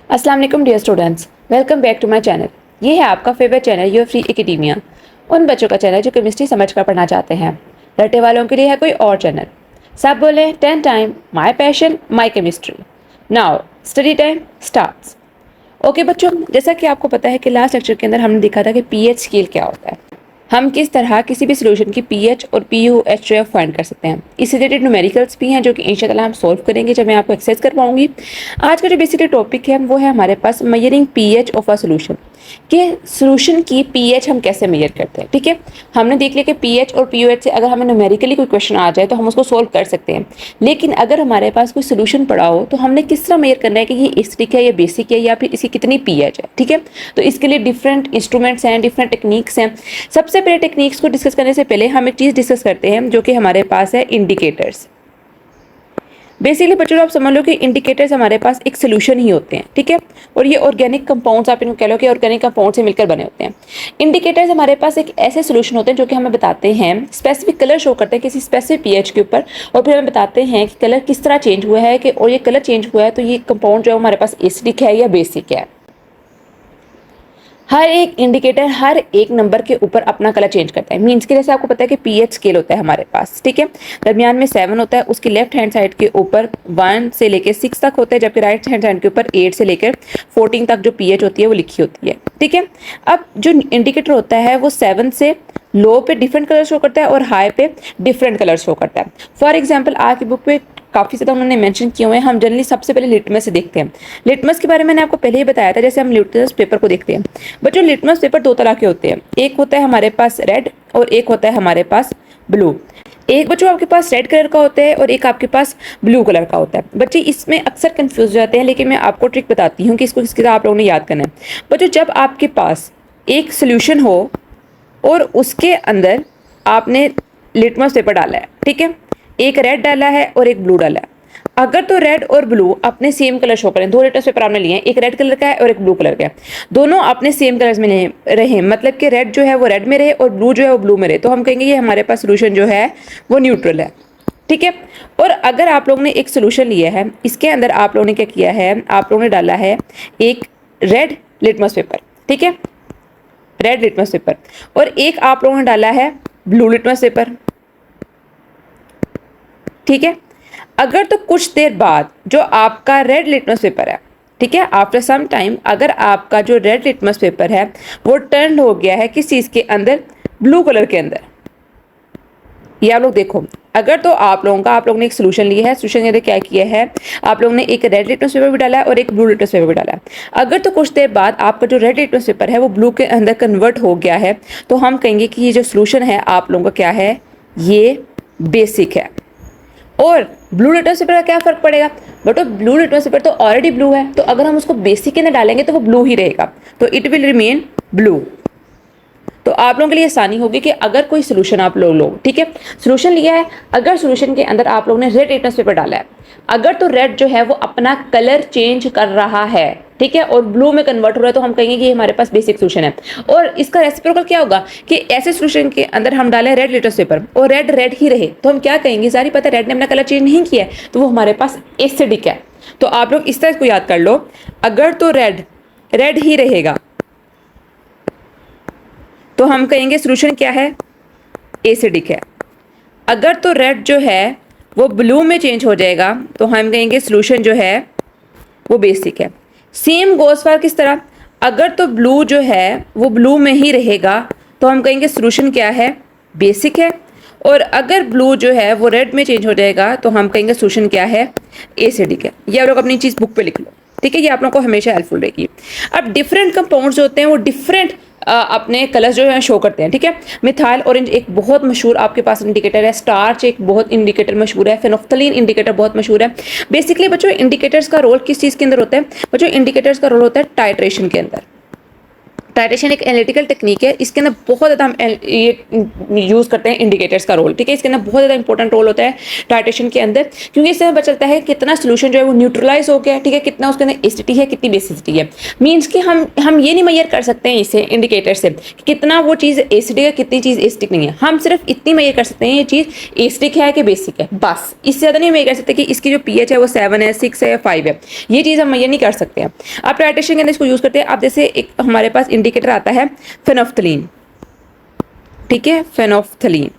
अस्सलाम वालेकुम dear students, welcome back to my channel. ये है आपका favourite channel your free academia. उन बच्चों का चैनल जो केमिस्ट्री समझकर पढ़ना चाहते हैं। रटे वालों के लिए है कोई और चैनल। सब बोले 10 time my passion my chemistry. Now study time starts. Okay बच्चों, जैसा कि आपको पता है कि लास्ट लेक्चर के अंदर हमने देखा था कि पीएच स्केल क्या होता है, हम किस तरह किसी भी सोल्यूशन की पीएच और पीयूएच जो है फाइंड कर सकते हैं। इससे रिलेटेड न्यूमेरिकल्स भी हैं जो कि इंशाल्लाह हम सॉल्व करेंगे जब मैं आपको एक्सरसाइज कर पाऊंगी। आज का जो बेसिकली टॉपिक है वो है हमारे पास measuring pH of a solution, कि सोल्यूशन की पीएच हम कैसे मेजर करते हैं। ठीक है, हमने देख लिया कि पीएच और पीयूएच से अगर हमें न्यूमेरिकली कोई क्वेश्चन आ जाए तो हम उसको सोल्व कर सकते हैं, लेकिन अगर हमारे पास कोई सोल्यूशन पड़ा हो तो हमने किस तरह मेजर करना है कि ये एसिडिक है या बेसिक है या फिर इसकी कितनी पीएच है। ठीक है, तो इसके लिए डिफरेंट इंस्ट्रूमेंट्स हैं, डिफरेंट टेक्निक्स हैं। सबसे पहले टेक्निक्स को डिस्कस करने से पहले हम एक चीज़ डिस्कस करते हैं जो कि हमारे पास है इंडिकेटर्स। बेसिकली बच्चों आप समझ लो कि इंडिकेटर्स हमारे पास एक सोल्यूशन ही होते हैं। ठीक है, और ये ऑर्गेनिक कंपाउंड्स आप इनको कह लो कि ऑर्गेनिक कंपाउंड से मिलकर बने होते हैं। इंडिकेटर्स हमारे पास एक ऐसे सोल्यूशन होते हैं जो कि हमें बताते हैं, स्पेसिफिक कलर शो करते हैं किसी स्पेसिफिक पीएच के ऊपर, और फिर हमें बताते हैं कि कलर किस तरह चेंज हुआ है कि और ये कलर चेंज हुआ है तो ये कंपाउंड जो है हमारे पास एसिडिक है या बेसिक है। हर एक इंडिकेटर हर एक नंबर के ऊपर अपना कलर चेंज करता है। मीन्स के जैसे आपको पता है कि पीएच स्केल होता है हमारे पास। ठीक है, दरमियान में 7 होता है, उसकी लेफ्ट हैंड साइड के ऊपर 1 से लेकर 6 तक होता है, जबकि राइट हैंड साइड के ऊपर 8 से लेकर 14 तक जो पीएच होती है वो लिखी होती है। ठीक है, अब जो इंडिकेटर होता है वो 7 से लो पे डिफरेंट कलर शो करता है और हाई पे डिफरेंट कलर शो करता है। फॉर एग्जाम्पल आज की बुक पे काफ़ी ज़्यादा उन्होंने मेंशन किए हुए हैं। हम जनरली सबसे पहले लिटमस से देखते हैं। लिटमस के बारे में मैंने आपको पहले ही बताया था। जैसे हम लिटमस पेपर को देखते हैं बच्चों, लिटमस पेपर 2 तरह के होते हैं, एक होता है हमारे पास रेड और एक होता है हमारे पास ब्लू। एक बच्चों आपके पास रेड कलर का होता है और एक आपके पास ब्लू कलर का होता है। बच्चे इसमें अक्सर कंफ्यूज हो जाते हैं, लेकिन मैं आपको ट्रिक बताती हूँ कि इसको किस तरह आप लोगों ने याद करना है। बच्चों जब आपके पास एक सोल्यूशन हो और उसके अंदर आपने लिटमस पेपर डाला है, ठीक है, एक रेड डाला है और एक ब्लू डाला है, अगर तो रेड और ब्लू अपने सेम कलर शो करें, 2 लिटमस पेपर आपने लिए हैं, एक रेड कलर का है और एक ब्लू कलर का है, दोनों अपने सेम कलर्स में रहे, मतलब कि रेड जो है वो रेड में रहे और ब्लू जो है वो ब्लू में रहे, तो हम कहेंगे ये हमारे पास सोल्यूशन जो है वो न्यूट्रल है। ठीक है, और अगर आप लोगों ने एक सोल्यूशन लिया है, इसके अंदर आप लोगों ने क्या किया है, आप लोगों ने डाला है एक रेड लिटमस पेपर, ठीक है, रेड लिटमस पेपर, और एक आप लोगों ने डाला है ब्लू लिटमस पेपर। ठीक है, अगर तो कुछ देर बाद जो आपका रेड लिटमस पेपर है, ठीक है, आफ्टर सम टाइम अगर आपका जो रेड लिटमस पेपर है वो टर्न हो गया है किस चीज़ के अंदर, ब्लू कलर के अंदर, ये आप लोग देखो, अगर तो आप लोगों ने एक सोल्यूशन लिया है, सोल्यूशन के अंदर क्या किया है, आप लोगों ने एक रेड लिटमस पेपर भी डाला है और एक ब्लू लिटमस पेपर भी डाला है। अगर तो कुछ देर बाद आपका जो रेड लिटमस पेपर है वो ब्लू के अंदर कन्वर्ट हो गया है, तो हम कहेंगे कि ये जो सोल्यूशन है आप लोगों का क्या है, ये बेसिक है। और ब्लू लिटमस पेपर का क्या फर्क पड़ेगा, बट ब्लू लिटमस पेपर तो ऑलरेडी ब्लू है, तो अगर हम उसको बेसिक के अंदर डालेंगे तो वो ब्लू ही रहेगा, तो इट विल रिमेन ब्लू। तो आप लोगों के लिए आसानी होगी कि अगर कोई सोल्यूशन आप लोग ठीक है, सोल्यूशन लिया है, अगर सोल्यूशन के अंदर आप लोगों ने रेड लिटमस पेपर डाला है, अगर तो रेड जो है वो अपना कलर चेंज कर रहा है, ठीक है, और ब्लू में कन्वर्ट हो रहा है, तो हम कहेंगे कि हमारे पास बेसिक सोल्यूशन है। और इसका रेसिप्रोकल क्या होगा कि ऐसे सोल्यूशन के अंदर हम डालें रेड लिटमस पेपर और रेड रेड ही रहे, तो हम क्या कहेंगे, सारी पता रेड ने अपना कलर चेंज नहीं किया है, तो वो हमारे पास एसिडिक है। तो आप लोग इस तरह को याद कर लो, अगर तो रेड रेड ही रहेगा तो हम कहेंगे सोल्यूशन क्या है, एसिडिक है। अगर तो रेड जो है वो ब्लू में चेंज हो जाएगा तो हम कहेंगे सोल्यूशन जो है वो बेसिक है। सेम गोज फॉर किस तरह, अगर तो ब्लू जो है वो ब्लू में ही रहेगा तो हम कहेंगे सोल्यूशन क्या है, बेसिक है। और अगर ब्लू जो है वो रेड में चेंज हो जाएगा तो हम कहेंगे सोल्यूशन क्या है, एसिडिक है। ये आप लोग अपनी चीज़ बुक पे लिख लो, ठीक है, ये आप लोगों को हमेशा हेल्पफुल रहेगी। अब डिफरेंट कंपाउंड्स जो होते हैं वो डिफरेंट अपने कलर्स जो है शो करते हैं। ठीक है, मिथाइल ऑरेंज एक बहुत मशहूर आपके पास इंडिकेटर है, स्टार्च एक बहुत इंडिकेटर मशहूर है, फेनोफ्थलीन इंडिकेटर बहुत मशहूर है। बेसिकली बच्चों इंडिकेटर्स का रोल किस चीज़ के अंदर होता है, बच्चों इंडिकेटर्स का रोल होता है टाइट्रेशन के अंदर। टाइट्रेशन एक एनालिटिकल टेक्निक है, इसके अंदर बहुत ज़्यादा हम ये यूज़ करते हैं इंडिकेटर्स का रोल, ठीक है। इसके अंदर बहुत ज़्यादा इंपॉर्टेंट रोल होता है टाइट्रेशन के अंदर, क्योंकि इससे हमें पता चलता है कितना सोल्यूशन जो है वो न्यूट्रलाइज हो गया, ठीक है, कितना उसके अंदर एसिडिटी है, कितनी बेसिसिटी है। मीन्स कि हम ये नहीं मेजर कर सकते हैं इसे इंडिकेटर से कि कितना वो चीज़ एसिडिक है, कितनी चीज़ एसिडिक नहीं है। हम सिर्फ इतनी मेजर कर सकते हैं ये चीज़ एसिडिक है कि बेसिक है, बस। इससे ज़्यादा नहीं मेजर कर सकते कि इसकी जो pH है वो 7 है, 6 है या 5 है, ये चीज़ हम मेजर नहीं कर सकते हैं। आप टाइट्रेशन के अंदर इसको यूज़ करते हैं। आप जैसे एक हमारे पास इंडिकेटर आता है फेनोफ्थलीन, ठीक है, फेनोफ्थलीन।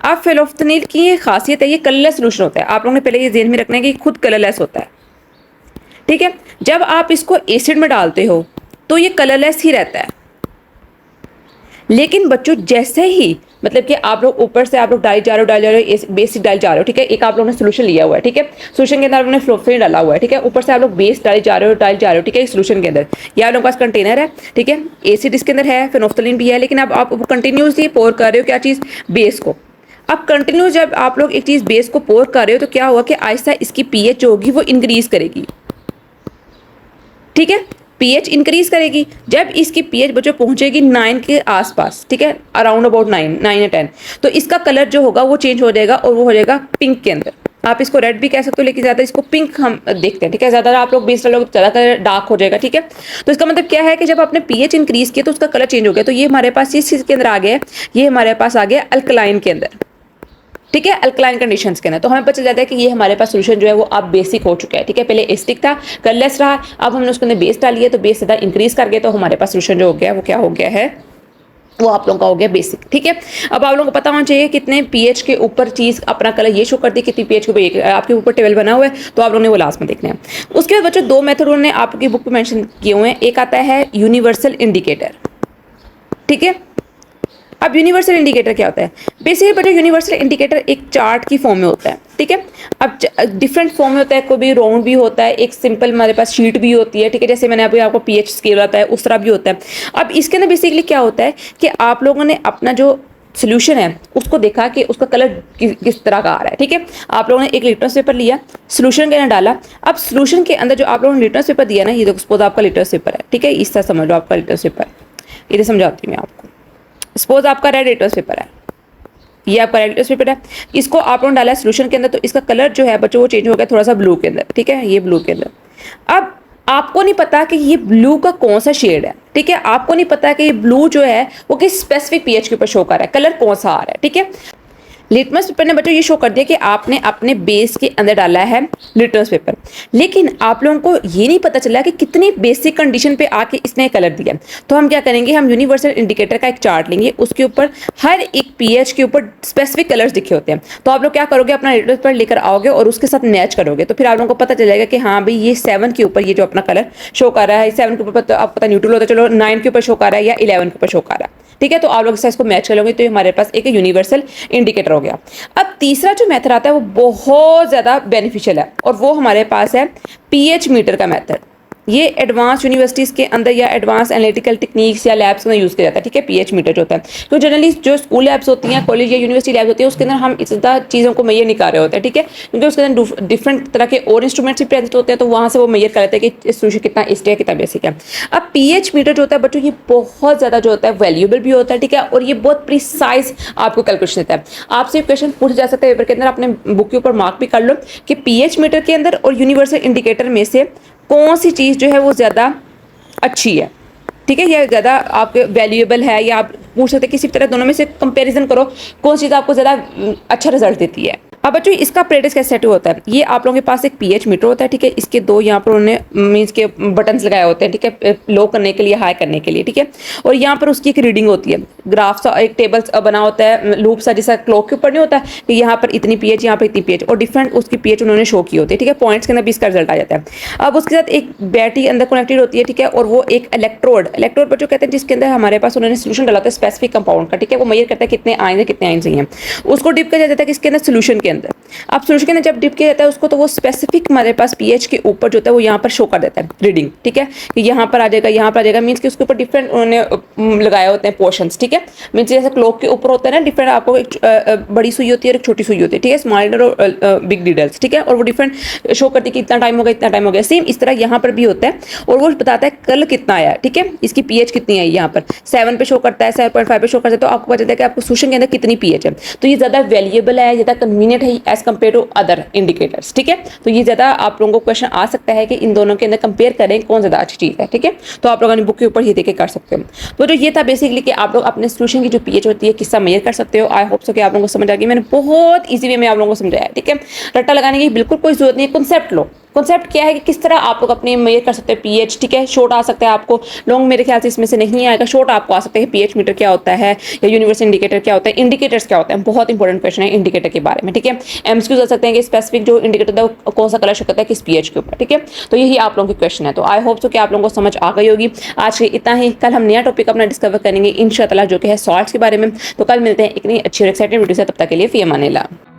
अब फेनोफ्थलीन की ये खासियत है, ये कलरलेस सोल्यूशन होता है। आप लोगों ने पहले ये ध्यान में रखना है कि खुद कलरलेस होता है, ठीक है। जब आप इसको एसिड में डालते हो तो ये कलरलेस ही रहता है, लेकिन बच्चों जैसे ही मतलब कि आप लोग ऊपर से आप लोग डाल जा रहे हो बेसिक डाल जा रहे हो, ठीक है। एक आप लोगों ने सोल्यूशन लिया हुआ है, ठीक है, सोल्यूशन के अंदर आपने फ्लोफेन डाला हुआ है, ठीक है, ऊपर से आप लोग बेस डाल जा रहे हो, ठीक है, सोल्यूशन के अंदर। या आप लोगों के पास कंटेनर है, ठीक है, एसिड इसके अंदर है, फेनोफ्थलीन भी है, लेकिन अब आप कंटिन्यूसली पोर कर रहे हो क्या चीज़, बेस को। अब कंटिन्यू जब आप लोग एक चीज़ बेस को पोर कर रहे हो तो क्या हुआ कि आहिस्ता इसकी pH जो होगी वो इंक्रीज करेगी, ठीक है, pH इंक्रीज करेगी। जब इसकी pH बच्चों पहुंचेगी 9 के आसपास, ठीक है, अराउंड अबाउट 9 या 10, तो इसका कलर जो होगा वो चेंज हो जाएगा और वो हो जाएगा पिंक के अंदर। आप इसको रेड भी कह सकते हो, लेकिन ज़्यादा इसको पिंक हम देखते हैं, ठीक है। ज़्यादा आप लोग बेस डालोगे तो ज़्यादा कलर डार्क हो जाएगा, ठीक है। तो इसका मतलब क्या है कि जब आपने pH इंक्रीज किया तो उसका कलर चेंज हो गया। तो ये हमारे पास इस चीज़ के अंदर आ गया, ये हमारे पास आ गया अल्कलाइन के अंदर, ठीक है, अल्कलाइन कंडीशंस के अंदर। तो हमें पता चल जाता है कि ये हमारे पास सोल्यूशन जो है वो अब बेसिक हो चुका है, ठीक है। पहले एसिडिक था, कलरलेस रहा, अब हमने उसके अंदर बेस डाली है तो बेस ज़्यादा इंक्रीज कर गया, तो हमारे पास सोल्यूशन जो हो गया वो क्या हो गया है, वो आप लोगों का हो गया बेसिक, ठीक है। अब आप लोगों को पता होना चाहिए कितने pH के ऊपर चीज़ अपना कलर ये शो करती है, कितनी pH के ऊपर आपके ऊपर टेबल बना हुआ है, तो आप लोगों ने वो लास्ट में देखना है। उसके बाद बच्चों दो मेथड उन्होंने आपकी बुक में मेंशन किए हुए हैं। एक आता है यूनिवर्सल इंडिकेटर, ठीक है। अब यूनिवर्सल इंडिकेटर क्या होता है, बेसिकली बच्चों यूनिवर्सल इंडिकेटर एक चार्ट की फॉर्म में होता है, ठीक है। अब डिफरेंट फॉर्म में होता है, कोई भी राउंड भी होता है, एक सिंपल हमारे पास शीट भी होती है, ठीक है, जैसे मैंने अभी आपको pH स्केल आता है उस तरह भी होता है। अब इसके अंदर बेसिकली क्या होता है कि आप लोगों ने अपना जो सोल्यूशन है उसको देखा कि उसका कलर किस तरह का आ रहा है, ठीक है। आप लोगों ने एक लिटमस पेपर लिया, सोल्यूशन के अंदर डाला। अब सोल्यूशन के अंदर जो आप लोगों ने लिटमस पेपर दिया ना, ये देखो सपोज आपका लिटमस पेपर है, ठीक है, इस तरह समझ लो आपका लिटमस पेपर, इधर समझाती हूँ मैं आपको। सपोज आपका रेड लिटमस पेपर है, ये आपका रेड लिटमस पेपर है, इसको आप लोगों ने डाला है सोल्यूशन के अंदर, तो इसका कलर जो है बच्चों वो चेंज हो गया थोड़ा सा ब्लू के अंदर, ठीक है, ये ब्लू के अंदर। अब आपको नहीं पता कि ये ब्लू का कौन सा शेड है, ठीक है, आपको नहीं पता कि ये ब्लू जो है वो किस स्पेसिफिक pH के ऊपर शो कर रहा है, कलर कौन सा आ रहा है, ठीक है। लिटमस पेपर ने बच्चों ये शो कर दिया कि आपने अपने बेस के अंदर डाला है लिटमस पेपर, लेकिन आप लोगों को ये नहीं पता चला कि कितनी बेसिक कंडीशन पे आके इसने कलर दिया। तो हम क्या करेंगे, हम यूनिवर्सल इंडिकेटर का एक चार्ट लेंगे, उसके ऊपर हर एक pH के ऊपर स्पेसिफिक कलर्स लिखे होते हैं। तो आप लोग क्या करोगे, अपना लिटमस पेपर लेकर आओगे और उसके साथ मैच करोगे, तो फिर आप लोगों को पता चल जाएगा कि हाँ भाई ये 7 के ऊपर ये जो अपना कलर शो कर रहा है, 7 के ऊपर तो आपको पता न्यूट्रल होता है, चलो 9 के ऊपर शो कर रहा है या 11 के ऊपर शो कर रहा है, ठीक है। तो आप लोग इसको मैच कर लोगे तो हमारे पास एक यूनिवर्सल इंडिकेटर हो गया। अब तीसरा जो मेथड आता है वो बहुत ज़्यादा बेनिफिशियल है और वो हमारे पास है pH मीटर का मेथड। ये एडवांस यूनिवर्सिटीज़ के अंदर या एडवांस एनालिटिकल टेक्निक्स या लैब्स में यूज़ किया जाता है, ठीक है, pH मीटर जो होता है। तो जनरली जो स्कूल लैब्स होती हैं, कॉलेज या यूनिवर्सिटी लैब्स होती है, उसके अंदर हम इस तरह चीज़ों को मेजर नहीं कर रहे होते हैं, ठीक है, क्योंकि उसके अंदर डिफरेंट तरह के और इंस्ट्रूमेंट्स भी प्रेजेंट होते हैं, तो वहाँ से वो मेजर कर लेते हैं कि सोल्यूशन कितना एसिडिक है, कितना बेसिक है। अब pH मीटर जो होता है बच्चों, ये बहुत ज़्यादा जो होता है वैल्यूएबल भी होता है, ठीक है, और ये बहुत प्रिसाइज आपको कैलकुलेशन देता है। आपसे क्वेश्चन पूछ जा सकता है पेपर के अंदर, अपने बुक के ऊपर मार्क भी कर लो कि pH मीटर के अंदर और यूनिवर्सल इंडिकेटर में से कौन सी चीज़ जो है वो ज़्यादा अच्छी है, ठीक है, या ज़्यादा आपके वैल्यूएबल है, या आप पूछ सकते हैं किसी तरह दोनों में से कंपैरिजन करो कौन चीज़ आपको ज़्यादा अच्छा रिजल्ट देती है। अब बच्चों इसका प्रैक्टिस कैसे सेट होता है, ये आप लोगों के पास एक pH मीटर होता है, ठीक है, इसके दो यहाँ पर उन्होंने मीन्स के बटन्स लगाए होते हैं, ठीक है, लो करने के लिए, हाई करने के लिए, ठीक है, और यहाँ पर उसकी एक रीडिंग होती है, ग्राफ सा एक टेबल बना होता है लूप सा, जैसा क्लॉक के ऊपर नहीं होता कि यहाँ पर इतनी pH, यहाँ पर इतनी pH, और डिफरेंट उसकी pH उन्होंने शो की होती है, ठीक है, पॉइंट्स के अंदर भी इसका रिजल्ट आ जाता है। अब उसके साथ एक बैटरी अंदर कनेक्टेड होती है, ठीक है, और वो एक इलेक्ट्रोड बच्चों कहते हैं, जिसके अंदर हमारे पास उन्होंने सोल्यूशन डाला होता है स्पेसिफिक कंपाउंड का, ठीक है, वो मेजर करता है कितने आयन है, कितने आयन नहीं है, उसको डिप किया जाता है किसके अंदर, सोल्यूशन के अंदर। अब सोल्यूशन के अंदर जब डिप किया जाता है उसको, तो वो स्पेसिफिक हमारे पास पीएच के ऊपर जो होता है वो यहाँ पर शो कर देता है रीडिंग, ठीक है, कि यहाँ पर आ जाएगा, यहाँ पर आ जाएगा, मीन्स कि उसके ऊपर डिफरेंट उन्होंने लगाए होते हैं पोर्शंस, ठीक है, मीन्स जैसे क्लॉक के ऊपर होता है ना डिफरेंट, आपको एक बड़ी सुई होती है और एक छोटी सुई होती है, ठीक है, स्मॉल नीडल और बिग नीडल्स, ठीक है, और वो डिफरेंट शो करती है कि इतना टाइम हो गया, इतना टाइम हो गया। सेम इस तरह यहाँ पर भी होता है और वो बताता है कल कितना आया, ठीक है, इसकी पीएच कितनी आई, यहाँ पर 7 पे शो करता है, 7.5 पे शो करता है, तो आपको पता चलता है कि आपको सोल्यूशन के अंदर कितनी पीएच है। तो ये ज़्यादा वैल्यूएबल है, ज़्यादा कन्वीनियंट है as compare to other indicators, ठीक है। तो ये ज़्यादा आप लोगों को क्वेश्चन आ सकता है कि इन दोनों के अंदर कंपेयर करें कौन ज़्यादा अच्छी चीज़ है, ठीक है। तो आप लोगों ने बुक के ऊपर ये देख के कर सकते हो। तो जो ये था बेसिकली कि आप लोग अपने सोल्यूशन की जो पीएच होती है किसका मेजर कर सकते हो। आई होप सो कि आप लोगों को समझ आ गई, मैंने बहुत ईजी वे में आप लोगों को समझाया, ठीक है। रट्टा लगाने की बिल्कुल कोई जरूरत नहीं है, कॉन्सेप्ट लो। कॉन्सेप्ट क्या है कि किस तरह आप लोग अपने मेजर कर सकते हैं पीएच, ठीक है। शॉर्ट आ सकता है आपको, लॉन्ग मेरे ख्याल से इसमें से नहीं आएगा। शॉर्ट आपको आ सकता है पीएच मीटर क्या होता है या यूनिवर्सल इंडिकेटर क्या होता है, इंडिकेटर्स क्या होता है, बहुत इंपॉर्टेंट क्वेश्चन है इंडिकेटर के बारे में, ठीक है। एमसीक्यूज आ सकते हैं कि स्पेसिफिक जो इंडिकेटर होता है कौन सा कलर शो करता है किस पीएच के ऊपर, ठीक है। तो यही आप लोगों की क्वेश्चन है। तो आई होप सो कि आप लोगों को समझ आ गई होगी। आज के इतना ही, कल हम नया टॉपिक अपना डिस्कवर करेंगे इंशाअल्लाह, जो कि है सॉल्ट्स के बारे में। तो कल मिलते हैं एक नई अच्छी और एक्साइटेड वीडियो से, तब तक के लिए फी अमान अल्लाह।